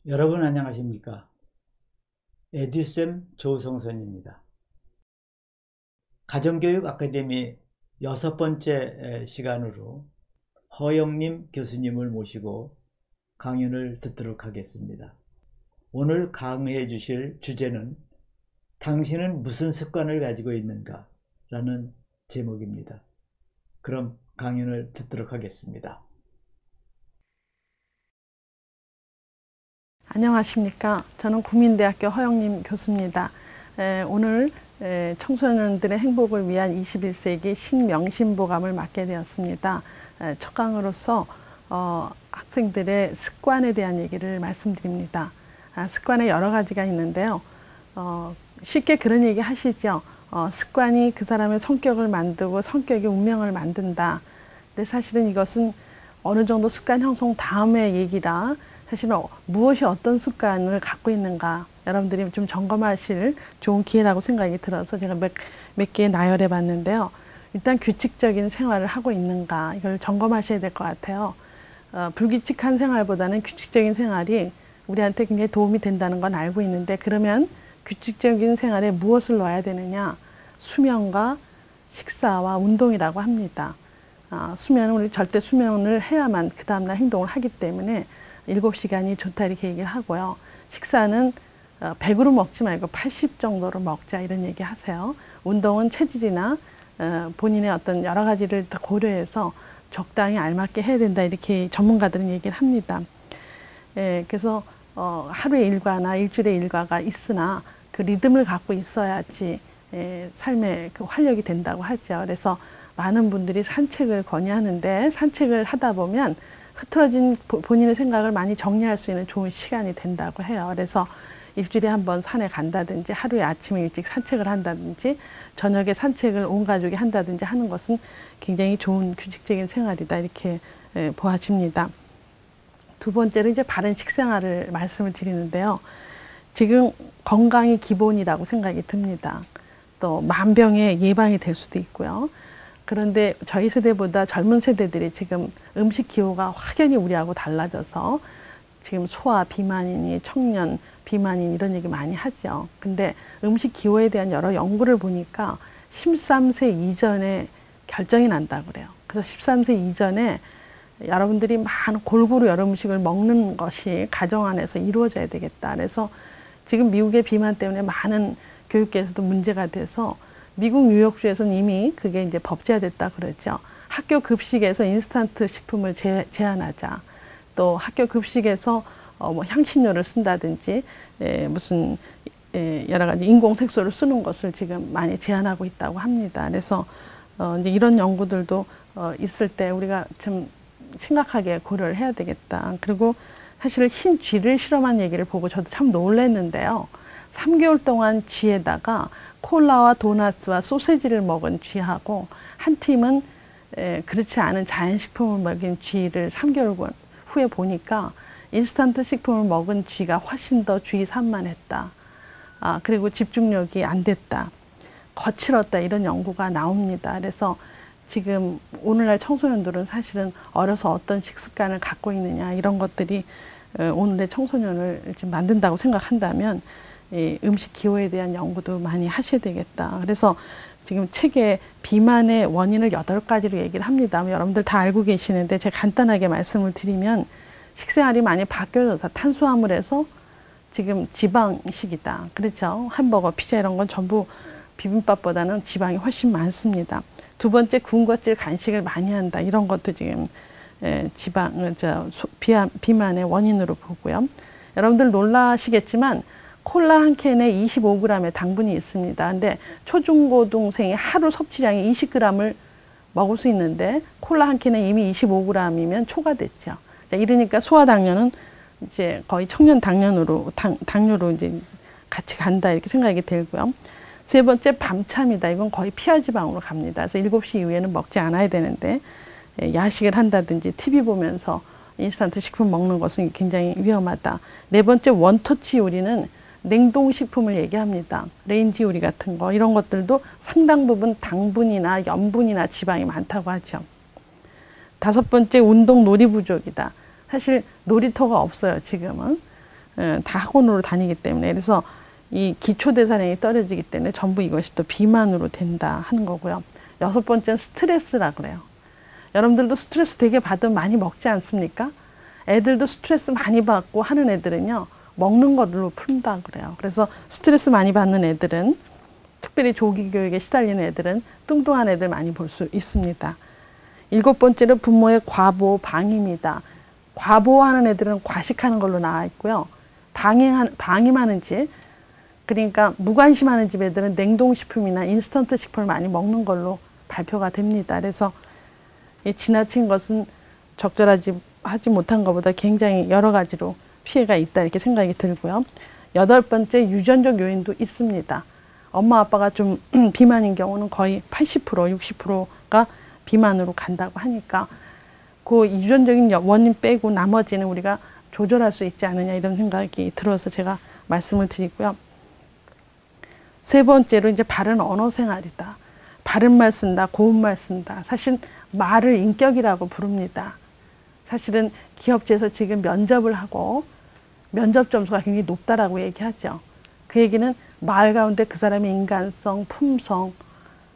여러분 안녕하십니까? 에듀쌤 조성선입니다. 가정교육 아카데미 6번째 시간으로 허영림 교수님을 모시고 강연을 듣도록 하겠습니다. 오늘 강의해 주실 주제는 당신은 무슨 습관을 가지고 있는가? 라는 제목입니다. 그럼 강연을 듣도록 하겠습니다. 안녕하십니까. 저는 국민대학교 허영림 교수입니다. 오늘 청소년들의 행복을 위한 21세기 신명심보감을 맡게 되었습니다. 첫 강으로서 학생들의 습관에 대한 얘기를 말씀드립니다. 습관에 여러 가지가 있는데요. 쉽게 그런 얘기 하시죠. 습관이 그 사람의 성격을 만들고 성격이 운명을 만든다. 근데 사실은 이것은 어느 정도 습관 형성 다음의 얘기라 사실은 무엇이 어떤 습관을 갖고 있는가 여러분들이 좀 점검하실 좋은 기회라고 생각이 들어서 제가 몇 개 나열해 봤는데요. 일단 규칙적인 생활을 하고 있는가 이걸 점검하셔야 될 것 같아요. 불규칙한 생활보다는 규칙적인 생활이 우리한테 굉장히 도움이 된다는 건 알고 있는데 그러면 규칙적인 생활에 무엇을 넣어야 되느냐? 수면과 식사와 운동이라고 합니다. 수면은 우리 절대 수면을 해야만 그 다음날 행동을 하기 때문에 7시간이 좋다 이렇게 얘기를 하고요. 식사는 100으로 먹지 말고 80 정도로 먹자 이런 얘기 하세요. 운동은 체질이나 본인의 어떤 여러 가지를 다 고려해서 적당히 알맞게 해야 된다 이렇게 전문가들은 얘기를 합니다. 그래서 하루의 일과나 일주일의 일과가 있으나 그 리듬을 갖고 있어야지 삶의 그 활력이 된다고 하죠. 그래서 많은 분들이 산책을 권유하는데 산책을 하다 보면 흐트러진 본인의 생각을 많이 정리할 수 있는 좋은 시간이 된다고 해요. 그래서 일주일에 한 번 산에 간다든지 하루에 아침에 일찍 산책을 한다든지 저녁에 산책을 온 가족이 한다든지 하는 것은 굉장히 좋은 규칙적인 생활이다 이렇게 보아집니다. 두 번째로 이제 바른 식생활을 말씀을 드리는데요. 지금 건강이 기본이라고 생각이 듭니다. 또 만병의 예방이 될 수도 있고요. 그런데 저희 세대보다 젊은 세대들이 지금 음식 기호가 확연히 우리하고 달라져서 지금 소아 비만이니 청년 비만인 이런 얘기 많이 하죠. 근데 음식 기호에 대한 여러 연구를 보니까 13세 이전에 결정이 난다고 그래요. 그래서 13세 이전에 여러분들이 많은 골고루 여러 음식을 먹는 것이 가정 안에서 이루어져야 되겠다. 그래서 지금 미국의 비만 때문에 많은 교육계에서도 문제가 돼서 미국 뉴욕주에서는 이미 그게 이제 법제화됐다 그러죠. 학교 급식에서 인스턴트 식품을 제한하자. 또 학교 급식에서 뭐 향신료를 쓴다든지 무슨 여러 가지 인공 색소를 쓰는 것을 지금 많이 제한하고 있다고 합니다. 그래서 이제 이런 연구들도 있을 때 우리가 좀 심각하게 고려를 해야 되겠다. 그리고 사실 흰 쥐를 실험한 얘기를 보고 저도 참 놀랐는데요. 3개월 동안 쥐에다가 콜라와 도넛과 소세지를 먹은 쥐하고 한 팀은 그렇지 않은 자연식품을 먹인 쥐를 3개월 후에 보니까 인스턴트 식품을 먹은 쥐가 훨씬 더 주의 산만했다. 그리고 집중력이 안 됐다. 거칠었다 이런 연구가 나옵니다. 그래서 지금 오늘날 청소년들은 사실은 어려서 어떤 식습관을 갖고 있느냐 이런 것들이 오늘의 청소년을 지금 만든다고 생각한다면 음식 기호에 대한 연구도 많이 하셔야 되겠다. 그래서 지금 책에 비만의 원인을 8가지로 얘기를 합니다. 여러분들 다 알고 계시는데 제가 간단하게 말씀을 드리면 식생활이 많이 바뀌어져서 탄수화물에서 지금 지방식이다. 그렇죠. 햄버거, 피자 이런 건 전부 비빔밥보다는 지방이 훨씬 많습니다. 두 번째, 군것질 간식을 많이 한다. 이런 것도 지금 비만의 원인으로 보고요. 여러분들 놀라시겠지만 콜라 한 캔에 25g의 당분이 있습니다. 근데 초중고등생이 하루 섭취량이 20g을 먹을 수 있는데 콜라 한 캔에 이미 25g이면 초과됐죠. 자, 이러니까 소화당뇨는 이제 거의 청년 당뇨로 이제 같이 간다 이렇게 생각이 들고요. 세 번째 밤참이다. 이건 거의 피하지방으로 갑니다. 그래서 7시 이후에는 먹지 않아야 되는데 야식을 한다든지 TV 보면서 인스턴트 식품 먹는 것은 굉장히 위험하다. 네 번째 원터치 요리는 냉동식품을 얘기합니다. 레인지 요리 같은 거 이런 것들도 상당 부분 당분이나 염분이나 지방이 많다고 하죠. 다섯 번째 운동 놀이 부족이다. 사실 놀이터가 없어요. 지금은 다 학원으로 다니기 때문에. 그래서 이 기초대사량이 떨어지기 때문에 전부 이것이 또 비만으로 된다 하는 거고요. 여섯 번째는 스트레스라 그래요. 여러분들도 스트레스 되게 받으면 많이 먹지 않습니까? 애들도 스트레스 많이 받고 하는 애들은요, 먹는 걸로 푼다 그래요. 그래서 스트레스 많이 받는 애들은, 특별히 조기 교육에 시달리는 애들은 뚱뚱한 애들 많이 볼 수 있습니다. 일곱 번째는 부모의 과보, 방임이다. 과보하는 애들은 과식하는 걸로 나와 있고요. 방임하는 집, 그러니까 무관심하는 집 애들은 냉동식품이나 인스턴트 식품을 많이 먹는 걸로 발표가 됩니다. 그래서 지나친 것은 적절하지 못한 것보다 굉장히 여러 가지로 피해가 있다 이렇게 생각이 들고요. 여덟 번째 유전적 요인도 있습니다. 엄마 아빠가 좀 비만인 경우는 거의 80%, 60%가 비만으로 간다고 하니까 그 유전적인 원인 빼고 나머지는 우리가 조절할 수 있지 않느냐 이런 생각이 들어서 제가 말씀을 드리고요. 세 번째로 이제 바른 언어 생활이다. 바른 말 쓴다, 고운 말 쓴다. 사실 말을 인격이라고 부릅니다. 사실은 기업체에서 지금 면접을 하고 면접 점수가 굉장히 높다라고 얘기하죠. 그 얘기는 말 가운데 그 사람의 인간성, 품성,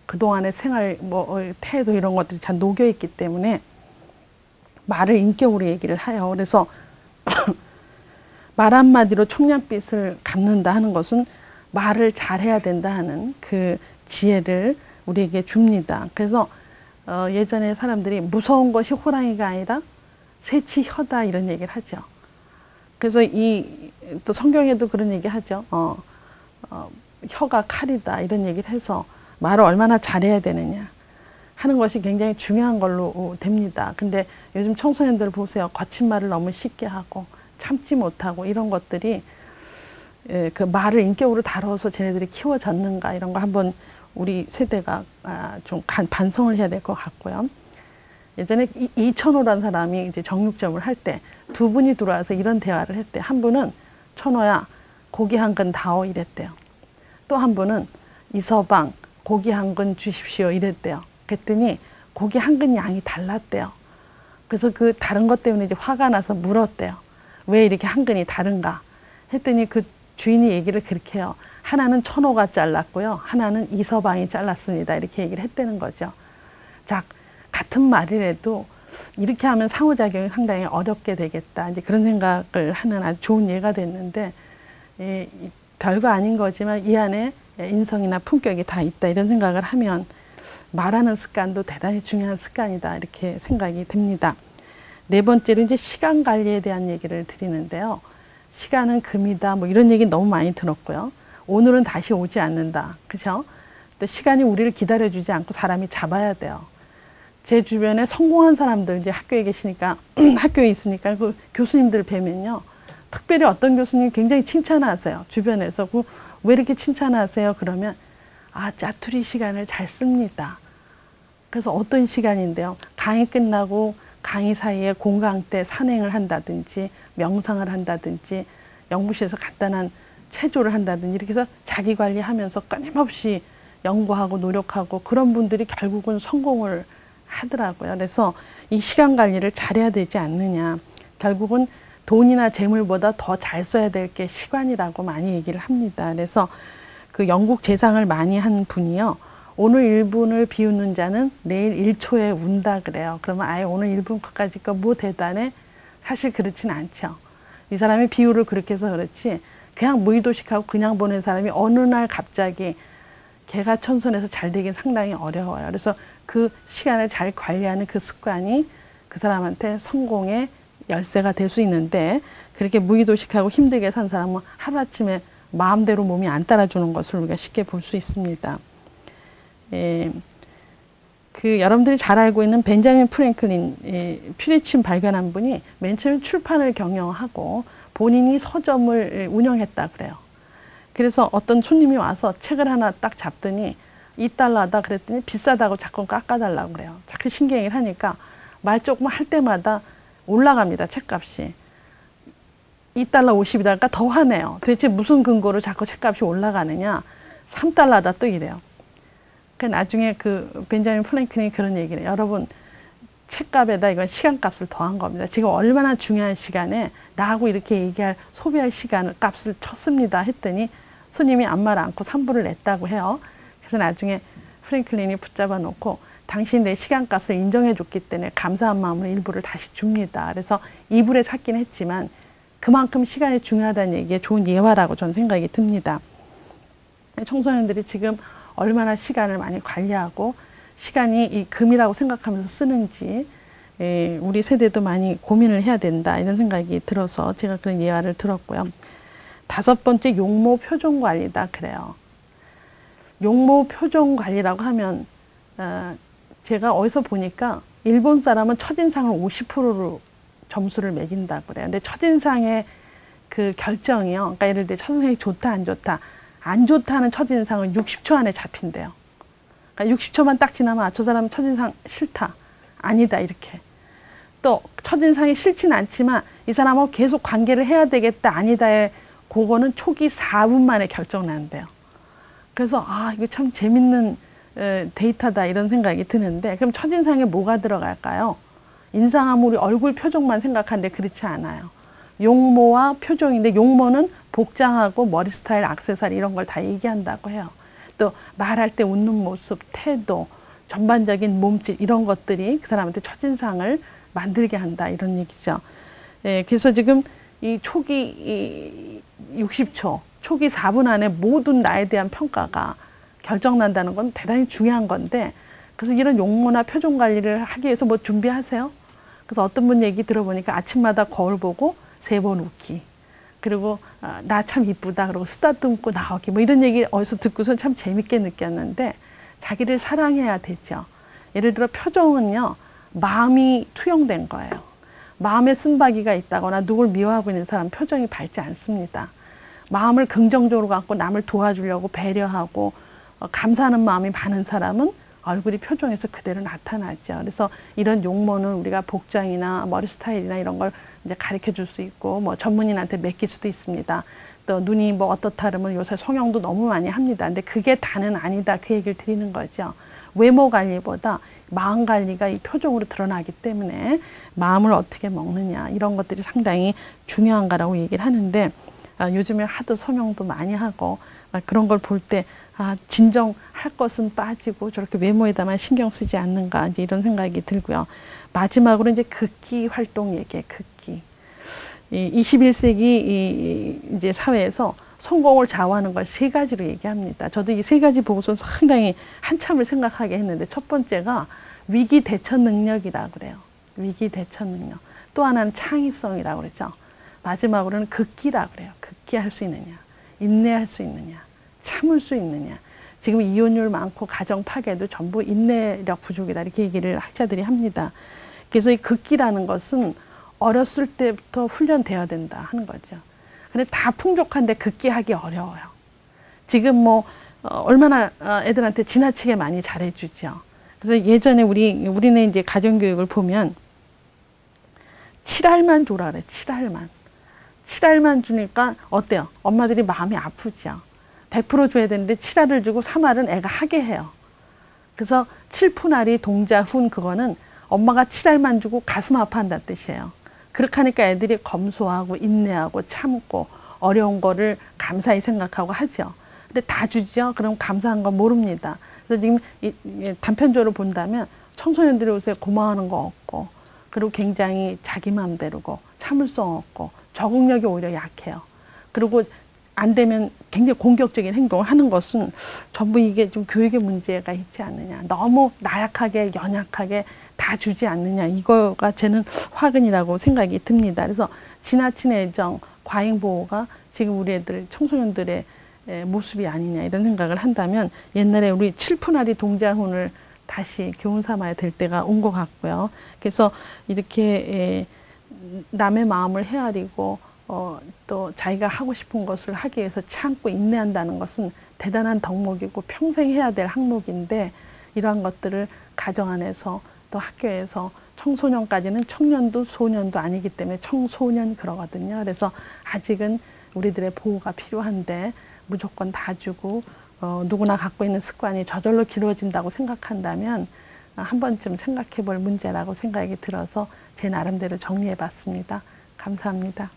그동안의 생활, 태도 이런 것들이 잘 녹여 있기 때문에 말을 인격으로 얘기를 해요. 그래서 말 한마디로 청량빛을 갚는다 하는 것은 말을 잘해야 된다 하는 그 지혜를 우리에게 줍니다. 그래서 예전에 사람들이 무서운 것이 호랑이가 아니라 새치 혀다 이런 얘기를 하죠. 그래서 또 성경에도 그런 얘기 하죠. 혀가 칼이다 이런 얘기를 해서 말을 얼마나 잘해야 되느냐 하는 것이 굉장히 중요한 걸로 됩니다. 근데 요즘 청소년들 보세요. 거친 말을 너무 쉽게 하고 참지 못하고 이런 것들이 그 말을 인격으로 다뤄서 쟤네들이 키워졌는가 이런 거 한번 우리 세대가 좀 반성을 해야 될 것 같고요. 예전에 이천호라는 사람이 이제 정육점을 할 때 두 분이 들어와서 이런 대화를 했대. 한 분은 천호야 고기 한 근 다오 이랬대요. 또 한 분은 이서방 고기 한 근 주십시오 이랬대요. 그랬더니 고기 한 근 양이 달랐대요. 그래서 그 다른 것 때문에 이제 화가 나서 물었대요. 왜 이렇게 한 근이 다른가? 했더니 그 주인이 얘기를 그렇게 해요. 하나는 천호가 잘랐고요. 하나는 이서방이 잘랐습니다. 이렇게 얘기를 했다는 거죠. 자, 같은 말이라도 이렇게 하면 상호작용이 상당히 어렵게 되겠다. 이제 그런 생각을 하는 아주 좋은 예가 됐는데, 별거 아닌 거지만 이 안에 인성이나 품격이 다 있다. 이런 생각을 하면 말하는 습관도 대단히 중요한 습관이다. 이렇게 생각이 듭니다. 네 번째로 이제 시간 관리에 대한 얘기를 드리는데요. 시간은 금이다. 뭐 이런 얘기 너무 많이 들었고요. 오늘은 다시 오지 않는다. 그죠? 또 시간이 우리를 기다려주지 않고 사람이 잡아야 돼요. 제 주변에 성공한 사람들 이제 학교에 계시니까 학교에 있으니까 그 교수님들 뵈면요. 특별히 어떤 교수님 굉장히 칭찬하세요. 주변에서 왜 이렇게 칭찬하세요? 그러면 짜투리 시간을 잘 씁니다. 그래서 어떤 시간인데요. 강의 끝나고 강의 사이에 공강 때 산행을 한다든지 명상을 한다든지 연구실에서 간단한 체조를 한다든지 이렇게 해서 자기 관리하면서 끊임없이 연구하고 노력하고 그런 분들이 결국은 성공을 하더라고요. 그래서 이 시간 관리를 잘해야 되지 않느냐. 결국은 돈이나 재물보다 더 잘 써야 될 게 시간이라고 많이 얘기를 합니다. 그래서 그 영국 재상을 많이 한 분이요. 오늘 1분을 비우는 자는 내일 1초에 운다 그래요. 그러면 아예 오늘 1분까지 거 뭐 대단해? 사실 그렇진 않죠. 이 사람이 비유를 그렇게 해서 그렇지 그냥 무의도식하고 그냥 보낸 사람이 어느 날 갑자기 개가천선해서 잘 되긴 상당히 어려워요. 그래서 그 시간을 잘 관리하는 그 습관이 그 사람한테 성공의 열쇠가 될 수 있는데 그렇게 무의도식하고 힘들게 산 사람은 하루아침에 마음대로 몸이 안 따라주는 것을 우리가 쉽게 볼 수 있습니다. 여러분들이 잘 알고 있는 벤자민 프랭클린 퓨리침 발견한 분이 맨 처음 출판을 경영하고 본인이 서점을 운영했다 그래요. 그래서 어떤 손님이 와서 책을 하나 딱 잡더니 $2다 그랬더니 비싸다고 자꾸 깎아달라고 그래요. 자꾸 신경을 하니까 말 조금 할 때마다 올라갑니다. 책값이. $2.50이다가 더 화내요. 도대체 무슨 근거로 자꾸 책값이 올라가느냐. $3다 또 이래요. 그 나중에 그 벤자민 프랭클린이 그런 얘기를 해요. 여러분 책값에다 이건 시간값을 더한 겁니다. 지금 얼마나 중요한 시간에 나하고 이렇게 얘기할 소비할 시간을 값을 쳤습니다 했더니 손님이 아무 말 않고 $3를 냈다고 해요. 그래서 나중에 프랭클린이 붙잡아 놓고 당신 내 시간값을 인정해 줬기 때문에 감사한 마음으로 일부를 다시 줍니다. 그래서 $2에 샀긴 했지만 그만큼 시간이 중요하다는 얘기에 좋은 예화라고 저는 생각이 듭니다. 청소년들이 지금 얼마나 시간을 많이 관리하고 시간이 이 금이라고 생각하면서 쓰는지 우리 세대도 많이 고민을 해야 된다 이런 생각이 들어서 제가 그런 예화를 들었고요. 5번째 용모 표정 관리다 그래요. 용모 표정 관리라고 하면 제가 어디서 보니까 일본 사람은 첫인상을 50%로 점수를 매긴다 그래요. 근데 첫인상의 그 결정이요. 그러니까 예를 들어 첫인상이 좋다 안 좋다. 안 좋다는 첫인상은 60초 안에 잡힌대요. 그러니까 60초만 딱 지나면 저 사람은 첫인상 싫다. 아니다 이렇게. 또 첫인상이 싫지는 않지만 이 사람하고 계속 관계를 해야 되겠다. 아니다에 그거는 초기 4분 만에 결정 난대요. 그래서 이거 참 재밌는 데이터다 이런 생각이 드는데 그럼 첫인상에 뭐가 들어갈까요? 인상하면 우리 얼굴 표정만 생각하는데 그렇지 않아요. 용모와 표정인데 용모는 복장하고 머리 스타일, 액세서리 이런 걸 다 얘기한다고 해요. 또 말할 때 웃는 모습, 태도, 전반적인 몸짓 이런 것들이 그 사람한테 첫인상을 만들게 한다 이런 얘기죠. 그래서 지금 이 초기 60초, 초기 4분 안에 모든 나에 대한 평가가 결정난다는 건 대단히 중요한 건데 그래서 이런 용모나 표정 관리를 하기 위해서 뭐 준비하세요? 그래서 어떤 분 얘기 들어보니까 아침마다 거울 보고 3번 웃기. 그리고 나 참 이쁘다. 그리고 쓰다듬고 나오기. 뭐 이런 얘기 어디서 듣고서 참 재밌게 느꼈는데 자기를 사랑해야 되죠. 예를 들어 표정은요. 마음이 투영된 거예요. 마음에 쓴바귀가 있다거나 누굴 미워하고 있는 사람 표정이 밝지 않습니다. 마음을 긍정적으로 갖고 남을 도와주려고 배려하고 감사하는 마음이 많은 사람은 얼굴이 표정에서 그대로 나타나죠. 그래서 이런 용모는 우리가 복장이나 머리 스타일이나 이런 걸 이제 가르쳐 줄 수 있고, 뭐 전문인한테 맡길 수도 있습니다. 또 눈이 뭐 어떻다 그러면 요새 성형도 너무 많이 합니다. 근데 그게 다는 아니다. 그 얘기를 드리는 거죠. 외모 관리보다 마음 관리가 이 표정으로 드러나기 때문에 마음을 어떻게 먹느냐 이런 것들이 상당히 중요한 거라고 얘기를 하는데 요즘에 하도 성형도 많이 하고 그런 걸 볼 때 진정할 것은 빠지고 저렇게 외모에다만 신경 쓰지 않는가 이제 이런 생각이 들고요. 마지막으로 이제 극기 활동 얘기해 극기. 21세기 이제 사회에서 성공을 좌우하는 걸 3가지로 얘기합니다. 저도 이 3가지 보고서 상당히 한참을 생각하게 했는데 첫 번째가 위기 대처 능력이라고 그래요. 위기 대처 능력. 또 하나는 창의성이라고 그러죠. 마지막으로는 극기라고 그래요. 극기할 수 있느냐, 인내할 수 있느냐, 참을 수 있느냐. 지금 이혼율 많고 가정 파괴도 전부 인내력 부족이다 이렇게 얘기를 학자들이 합니다. 그래서 이 극기라는 것은 어렸을 때부터 훈련되어야 된다 하는 거죠. 근데 다 풍족한데 극기하기 어려워요. 지금 뭐 얼마나 애들한테 지나치게 많이 잘해주죠. 그래서 예전에 우리는 이제 가정교육을 보면 7알만 줘라 그래. 7알만. 7알만 주니까 어때요? 엄마들이 마음이 아프죠. 100% 줘야 되는데 7알을 주고 3알은 애가 하게 해요. 그래서 7푼알이 동자훈 그거는 엄마가 7알만 주고 가슴 아파한다는 뜻이에요. 그렇게 하니까 애들이 검소하고 인내하고 참고 어려운 거를 감사히 생각하고 하죠. 근데 다 주죠. 그럼 감사한 건 모릅니다. 그래서 지금 단편적으로 본다면 청소년들이 요새 고마워하는 거 없고 그리고 굉장히 자기 마음대로고 참을성 없고 적응력이 오히려 약해요. 그리고 안 되면 굉장히 공격적인 행동을 하는 것은 전부 이게 좀 교육의 문제가 있지 않느냐. 너무 나약하게 연약하게 다 주지 않느냐. 이거가 저는 화근이라고 생각이 듭니다. 그래서 지나친 애정, 과잉 보호가 지금 우리 애들 청소년들의 모습이 아니냐 이런 생각을 한다면 옛날에 우리 7푼알이 동자훈을 다시 교훈 삼아야 될 때가 온 것 같고요. 그래서 이렇게 남의 마음을 헤아리고 또 자기가 하고 싶은 것을 하기 위해서 참고 인내한다는 것은 대단한 덕목이고 평생 해야 될 항목인데, 이러한 것들을 가정 안에서 또 학교에서, 청소년까지는 청년도 소년도 아니기 때문에 청소년 그러거든요. 그래서 아직은 우리들의 보호가 필요한데 무조건 다 주고 누구나 갖고 있는 습관이 저절로 길어진다고 생각한다면 한 번쯤 생각해 볼 문제라고 생각이 들어서 제 나름대로 정리해 봤습니다. 감사합니다.